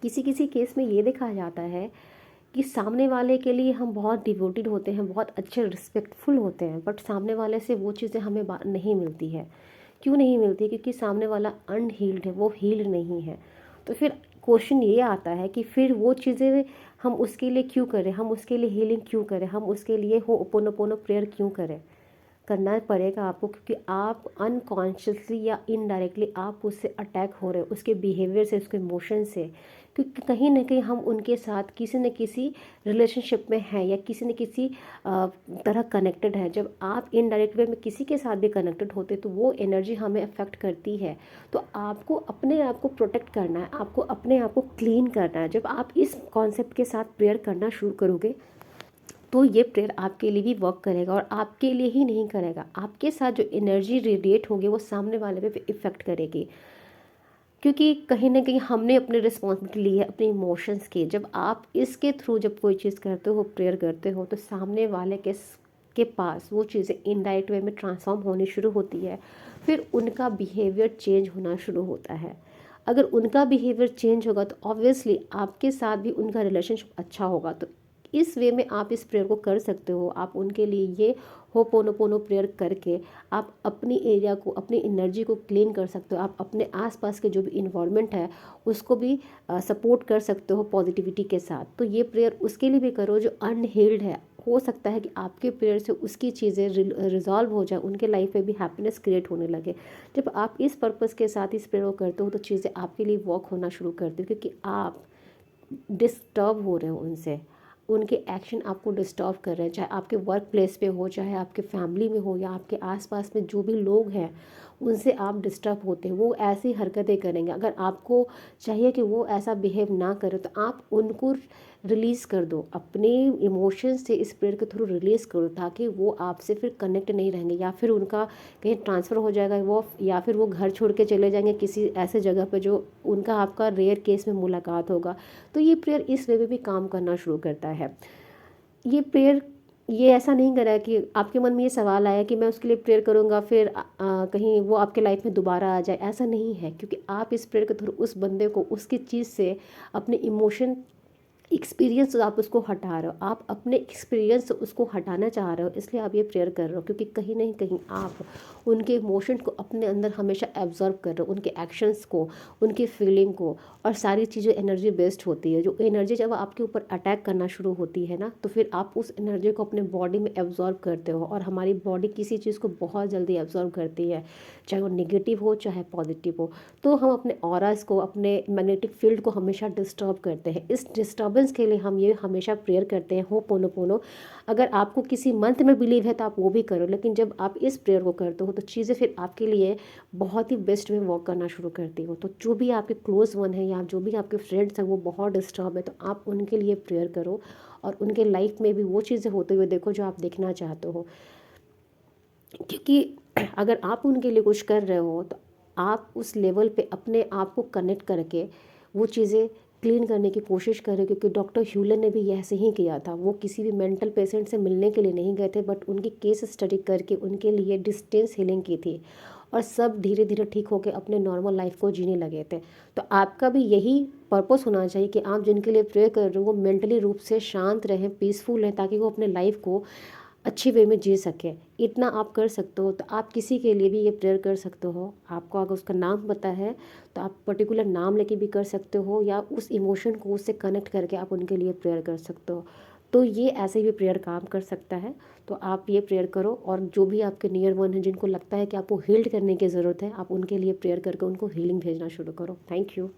किसी किसी केस में ये देखा जाता है कि सामने वाले के लिए हम बहुत डिवोटेड होते हैं, बहुत अच्छे रिस्पेक्टफुल होते हैं, बट सामने वाले से वो चीज़ें हमें नहीं मिलती है। क्यों नहीं मिलती? क्योंकि सामने वाला अनहील्ड है, वो हील्ड नहीं है। तो फिर क्वेश्चन ये आता है कि फिर वो चीज़ें हम उसके लिए क्यों करें, हम उसके लिए हीलिंग क्यों करें, हम उसके लिए होपोनोपोनो प्रेयर क्यों करें? करना पड़ेगा आपको, क्योंकि आप अनकॉन्शियसली या इनडायरेक्टली आप उससे अटैक हो रहे हो, उसके बिहेवियर से, उसके इमोशन से। क्योंकि कहीं ना कहीं हम उनके साथ किसी न किसी रिलेशनशिप में हैं या किसी न किसी तरह कनेक्टेड है। जब आप इनडायरेक्ट वे में किसी के साथ भी कनेक्टेड होते तो वो एनर्जी हमें अफेक्ट करती है। तो आपको अपने आप को प्रोटेक्ट करना है, आपको अपने आप को क्लीन करना है। जब आप इस कॉन्सेप्ट के साथ प्रेयर करना शुरू करोगे तो ये प्रेयर आपके लिए भी वर्क करेगा, और आपके लिए ही नहीं करेगा, आपके साथ जो एनर्जी रेडिएट होगी वो सामने वाले पे इफ़ेक्ट करेगी। क्योंकि कहीं ना कहीं हमने अपनी रिस्पॉन्सिबिलिटी ली है अपने इमोशंस की। जब आप इसके थ्रू जब कोई चीज़ करते हो, प्रेयर करते हो, तो सामने वाले के पास वो चीज़ें इनडायरेक्ट वे में ट्रांसफॉर्म होनी शुरू होती है। फिर उनका बिहेवियर चेंज होना शुरू होता है। अगर उनका बिहेवियर चेंज होगा तो ऑब्वियसली आपके साथ भी उनका रिलेशनशिप अच्छा होगा। तो इस वे में आप इस प्रेयर को कर सकते हो। आप उनके लिए ये होपोनोपोनो प्रेयर करके आप अपनी एरिया को, अपनी एनर्जी को क्लीन कर सकते हो। आप अपने आसपास के जो भी इन्वायरमेंट है उसको भी सपोर्ट कर सकते हो पॉजिटिविटी के साथ। तो ये प्रेयर उसके लिए भी करो जो अनहील्ड है। हो सकता है कि आपके प्रेयर से उसकी चीज़ें रिजॉल्व हो जाए, उनके लाइफ में भी हैप्पीनेस क्रिएट होने लगे। जब आप इस पर्पज़ के साथ इस प्रेयर को करते हो तो चीज़ें आपके लिए वर्क होना शुरू करती हो, क्योंकि आप डिस्टर्ब हो रहे हो उनसे, उनके एक्शन आपको डिस्टर्ब कर रहे हैं। चाहे आपके वर्क प्लेस पे हो, चाहे आपके फैमिली में हो, या आपके आसपास में जो भी लोग हैं उनसे आप डिस्टर्ब होते हैं, वो ऐसी हरकतें करेंगे। अगर आपको चाहिए कि वो ऐसा बिहेव ना करे तो आप उनको रिलीज़ कर दो, अपने इमोशंस से इस प्रेयर के थ्रू रिलीज़ करो, ताकि वो आपसे फिर कनेक्ट नहीं रहेंगे, या फिर उनका कहीं ट्रांसफ़र हो जाएगा वो, या फिर वो घर छोड़ के चले जाएंगे किसी ऐसे जगह पे जो उनका आपका रेयर केस में मुलाकात होगा। तो ये प्रेयर इस वे में भी काम करना शुरू करता है। ये प्रेयर ये ऐसा नहीं करा है कि आपके मन में ये सवाल आया कि मैं उसके लिए प्रेयर करूँगा फिर कहीं वो आपके लाइफ में दोबारा आ जाए, ऐसा नहीं है। क्योंकि आप इस प्रेयर के थ्रू उस बंदे को उसकी चीज़ से अपने इमोशन एक्सपीरियंस आप उसको हटा रहे हो, आप अपने एक्सपीरियंस से उसको हटाना चाह रहे हो, इसलिए आप ये प्रेयर कर रहे हो। क्योंकि कहीं ना कहीं आप उनके इमोशन को अपने अंदर हमेशा एब्जॉर्ब कर रहे हो, उनके एक्शंस को, उनकी फीलिंग को। और सारी चीज़ें एनर्जी बेस्ड होती है। जो एनर्जी जब आपके ऊपर अटैक करना शुरू होती है ना, तो फिर आप उस एनर्जी को अपने बॉडी में एब्जॉर्ब करते हो। और हमारी बॉडी किसी चीज़ को बहुत जल्दी एब्जॉर्ब करती है, चाहे वो निगेटिव हो चाहे पॉजिटिव हो। तो हम अपने ऑरास को, अपने मैग्नेटिक फील्ड को हमेशा डिस्टर्ब करते हैं। इस डिस्टर्बेंस के लिए हम ये हमेशा प्रेयर करते हैं होपोनोपोनो। अगर आपको किसी मंत्र में बिलीव है तो आप वो भी करो, लेकिन जब आप इस प्रेयर को करते हो तो चीज़ें फिर आपके लिए बहुत ही बेस्ट में वर्क करना शुरू करती हो। तो जो भी आपके क्लोज वन है या जो भी आपके फ्रेंड्स हैं वो बहुत डिस्टर्ब है, तो आप उनके लिए प्रेयर करो, और उनके लाइफ में भी वो चीज़ें होते हुए देखो जो आप देखना चाहते हो। क्योंकि अगर आप उनके लिए कुछ कर रहे हो तो आप उस लेवल पे अपने आप को कनेक्ट करके वो चीज़ें क्लीन करने की कोशिश करें। क्योंकि डॉक्टर ह्यूलन ने भी ऐसे ही किया था। वो किसी भी मेंटल पेशेंट से मिलने के लिए नहीं गए थे, बट उनकी केस स्टडी करके उनके लिए डिस्टेंस हीलिंग की थी, और सब धीरे धीरे ठीक होकर अपने नॉर्मल लाइफ को जीने लगे थे। तो आपका भी यही पर्पस होना चाहिए कि आप जिनके लिए प्रेयर कर रहे हो वो मेंटली रूप से शांत रहें, पीसफुल रहें, ताकि वो अपने लाइफ को अच्छी वे में जी सके। इतना आप कर सकते हो। तो आप किसी के लिए भी ये प्रेयर कर सकते हो। आपको अगर उसका नाम पता है तो आप पर्टिकुलर नाम लेके भी कर सकते हो, या उस इमोशन को उससे कनेक्ट करके आप उनके लिए प्रेयर कर सकते हो। तो ये ऐसे भी प्रेयर काम कर सकता है। तो आप ये प्रेयर करो, और जो भी आपके नियर वन है जिनको लगता है कि आपको हील्ड करने की ज़रूरत है, आप उनके लिए प्रेयर करके उनको हीलिंग भेजना शुरू करो। Thank you.